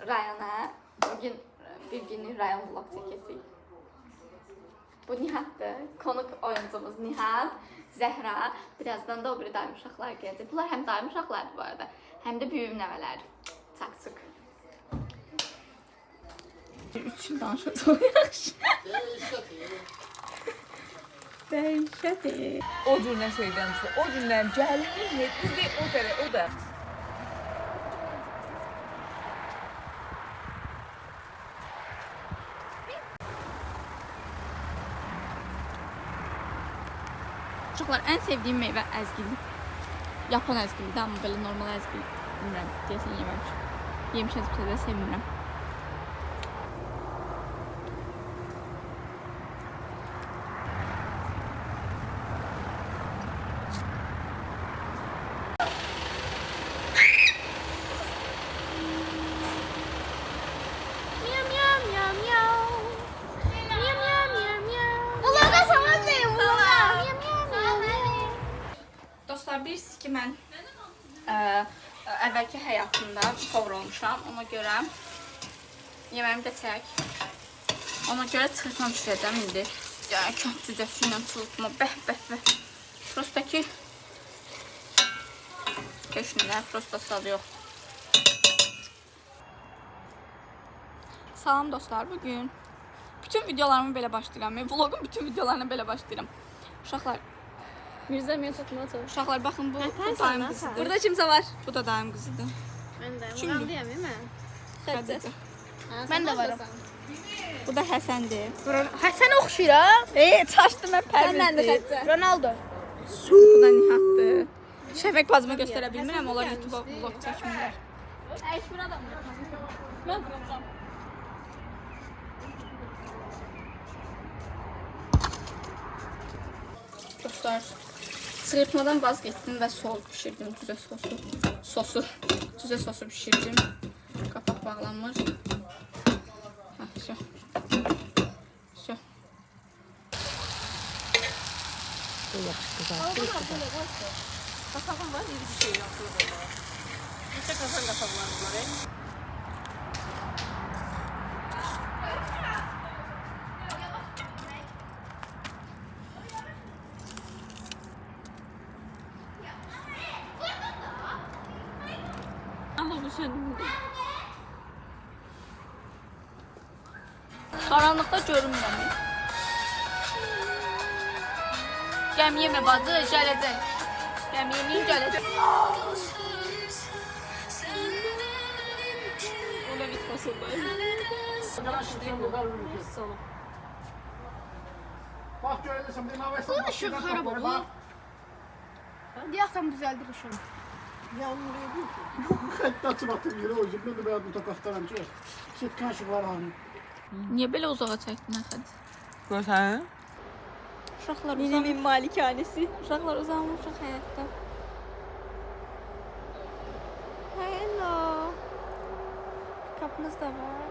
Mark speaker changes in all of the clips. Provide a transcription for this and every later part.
Speaker 1: Rayona. Bugün bir günlük rayon vlog çəkəcəyik. Bu Nihat'dır. Konuk oyuncumuz Nihat, Zəhra. Birazdan da o biri daim uşaqlar gələcək. Bunlar həm daim uşaqlardır bu arada, həm də böyük nəvələr. Çaq-çıq. 3 il danışacaq yaxşı. Dəhşədir.
Speaker 2: O cürlə şeydənsə, o gündən gəlin, bizdə o tərə, o da.
Speaker 1: Uşaqlar, ən sevdiyim meyvə əzgil. Yapan əzgildir, amma belə normal əzgil bilmirəm, deyəsən yeməmişəm. Yemişəzsə də sevmirəm. Bilirsiniz ki, mən əvvəlki həyatımda povr olmuşam. Ona görə yeməyimi də çək. Ona görə çırpma pişirəcəm indi. Kənd cüzəsi ilə çırpma. Bəh. Prosta ki, keşnilər, prosta saz yox. Salam dostlar, bugün bütün videolarımı belə başlayıram. Vlogun bütün videolarını belə başlayıram. Uşaqlar,
Speaker 3: Mirzə miyə çatmağa çalış.
Speaker 1: uşaqlar baxın, bu daim qızıdır.
Speaker 3: Burada kimsə var?
Speaker 1: Bu da daim qızıdır.
Speaker 3: Mən də.
Speaker 1: Çünki-
Speaker 3: Muğamdayam, mən.
Speaker 1: Xədicə.
Speaker 3: Mən də varım.
Speaker 1: Bu da Həsəndir.
Speaker 3: Həsən oxşuyuram.
Speaker 1: Çaşdı mən
Speaker 3: Səndən də
Speaker 1: pərvizdir.
Speaker 3: Xədicə. Ronaldo.
Speaker 1: Bu da Nihatdır. Şəfək bacıma göstərə bilmirəm, onlar YouTube-a vlog çəkmirlər. Mən vuracam. Dostlar, çırpmadan vazgeçdim və sos pişirdim, cüzə sosu. Cüzə sosu pişirdim. Qapaq bağlanmır. Ha, все. Все.
Speaker 2: Kasabın var, iri bir şey yapıyorlar. İşte kasan kasablarım var.
Speaker 1: Qaranlıqda görünmürəm. Gəmi yemə bacı, gələcək. Gəmi yeməyin, gələcək. O da bir fasulda.
Speaker 4: Bak görürsən, bir mavəsə
Speaker 3: Bu ışıq xarab olur. Deyəxsən düzəldir ışığı.
Speaker 4: Yağmur ediyor ki. Xətt açıb atır yerə, o yüzden de ben bu takaslarım ki. Setkan ışıqları alın.
Speaker 1: Niyə belə uzağa çəkdin əxəd?
Speaker 2: Görsən?
Speaker 1: Uşaqlar
Speaker 3: Ninimin malikanəsi.
Speaker 1: Uşaqlar uzanmışıq həyatda. Hello. Kapımız da var.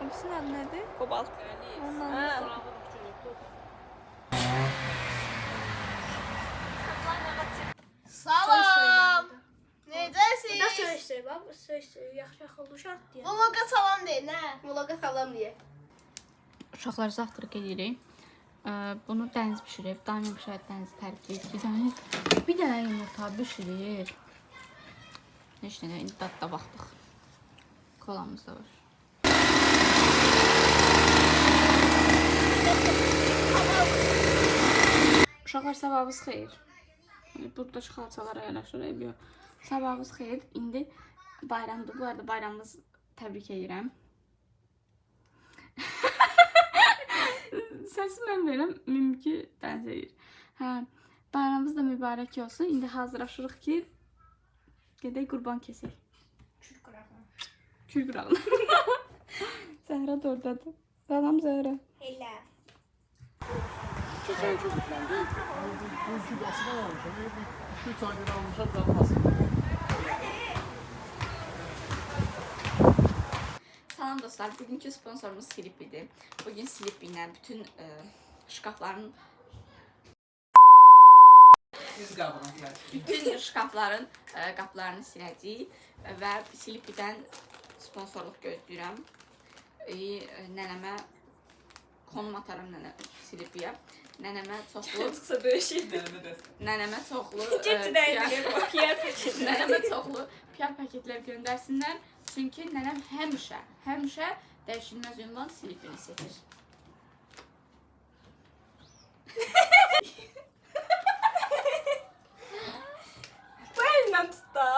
Speaker 1: Hepsinin adı nədir?
Speaker 2: Kobalt.
Speaker 1: Ondan
Speaker 5: Salam. Necəsiz?
Speaker 3: Da söyüşdür, bax, söyüşdür. Yaxşı oldu şart deyə.
Speaker 5: Vloga salam deyin, hə? Vloga salam deyə.
Speaker 1: Uşaqlar zavtraq edirik. Bunu dəniz pişirir. Daimi pişirir, dəniz tərifləyir. Bir dənə yumurta pişirir. Heç nə, indi dadda baxdıq. Kolamız da var. Uşaqlar, sabahınız xeyir. Burada xalçalar əyləşir, ev yox. Sabahınız xeyir. İndi bayramdır. Bu arada bayramınız təbrik edirəm. Səsi mən verirəm, mimiki bənzəyir. Hə, bayramımız da mübarək olsun. İndi hazırlaşırıq ki, gedək qurban kesək. Kül qırağına. Zəhra da oradadır. Salam Zəhra.
Speaker 3: Elə.
Speaker 4: Keçen çok yüklendi. Bu iki basına almışım. Bir 3 aydır almışım kalmasın.
Speaker 1: Salam dostlar, bugünkü sponsorumuz Silip idi. Bugün Silip ilə bütün şkafların bütün şkafların qapılarını siləcəyik və Silip-dən sponsorluq gözləyirəm. Nənəmə konum atarım Silip-yə. Nənəmə çoxlu nənəmə çoxlu nənəmə çoxlu PR paketlər göndərsinlər. Çünki nənəm həmişə dəyişilməz ünvan Silip-ini seçir.
Speaker 3: Bu elindən tut da.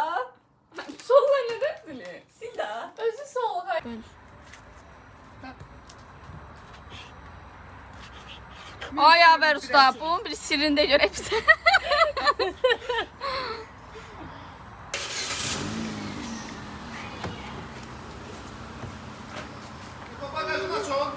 Speaker 1: Solla nədən silir?
Speaker 3: Sil də.
Speaker 1: Özü soğuğa. Ay haber usta, bunun bir sirrini de görək bizə.
Speaker 4: Bagajını aç oğlum.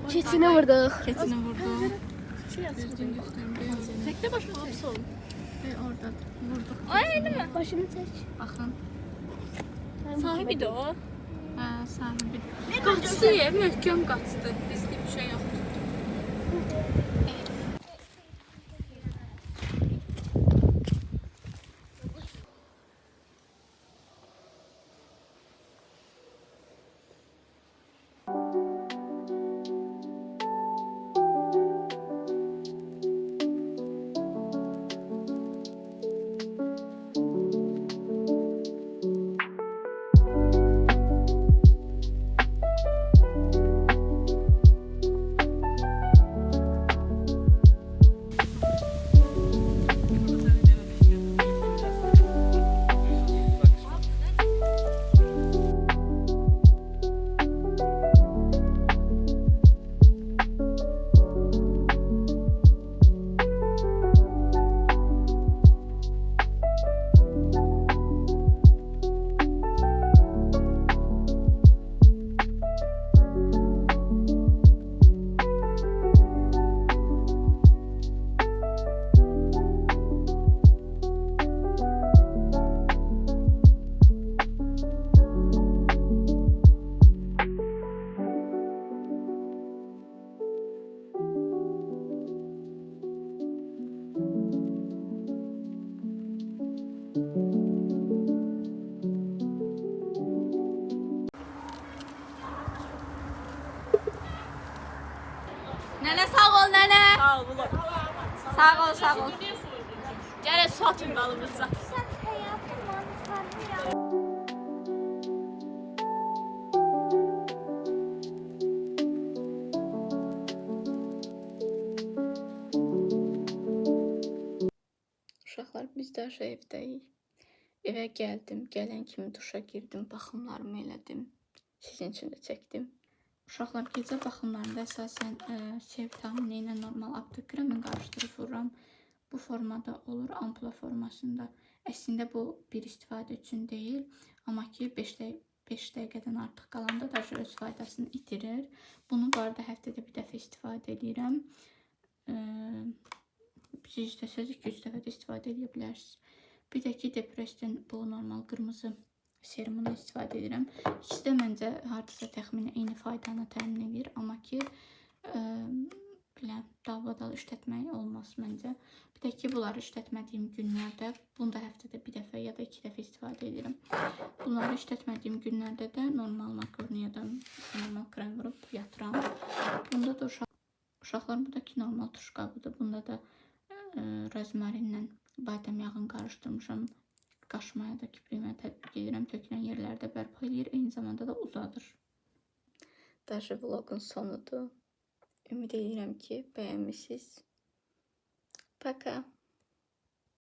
Speaker 5: Keçini vurduk.
Speaker 1: Keçini vurdu. Düzgün göstərim.
Speaker 3: Təkdə başına hapsın.
Speaker 1: Orada vurduq.
Speaker 3: Ay, elə mi? Başını çək.
Speaker 1: Baxın.
Speaker 3: Sahibi də o.
Speaker 1: Hə, sahibi. Qaçdı, möhkəm qaçdı. Bizdə bir şey yoxdur. Nənə sağ ol nənə.
Speaker 3: Sağ ol, ulan.
Speaker 1: Sağ ol, sağ ol.
Speaker 3: Gələ su atın dalımıza.
Speaker 1: Uşaqlar, biz də evdəyik. Evə gəldim, gələn kimi duşa girdim, baxımlarımı elədim. Sizin üçün də çəkdim. Uşaqlar, gecə baxımlarında əsasən C vitamini ilə normal aptokramin qarışdırıb vururam. Bu formada olur, ampula formasında. Əslində bu bir istifadə üçün deyil, amma ki 5 dəqiqədən artıq qalanda da öz faydasını itirir. Bunu bu arada həftədə bir dəfə istifadə edirəm. Siz istəsəz 2-3 dəfə də istifadə edə bilərsiniz. Bir də ki, Deprestin bu normal qırmızı serumundan istifadə edirəm. İkisi də məncə hardasa təxminən eyni faydanı təmin edir, amma ki, belə dalbadal işlətmək olmaz məncə. Bir də ki, bunları işlətmədiyim günlərdə, bunu da həftədə bir dəfə ya da 2 dəfə istifadə edirəm. Bunları işlətmədiyim günlərdə də normal makaronu ya da normal krem vurub yatıram. Bunda da uşaqlar, bu da ki, normal tuş qabıdır. Bunda da rozmarinlə badəm yağını qarışdırmışam. Qaşmaya da kipriyimə tətbiq edirəm. Tökülən yerlərdə bərpa edir, eyni zamanda da uzadır. Daşı vlogun sonudur. Ümid edirəm ki, bəyənmişsiniz. Paka.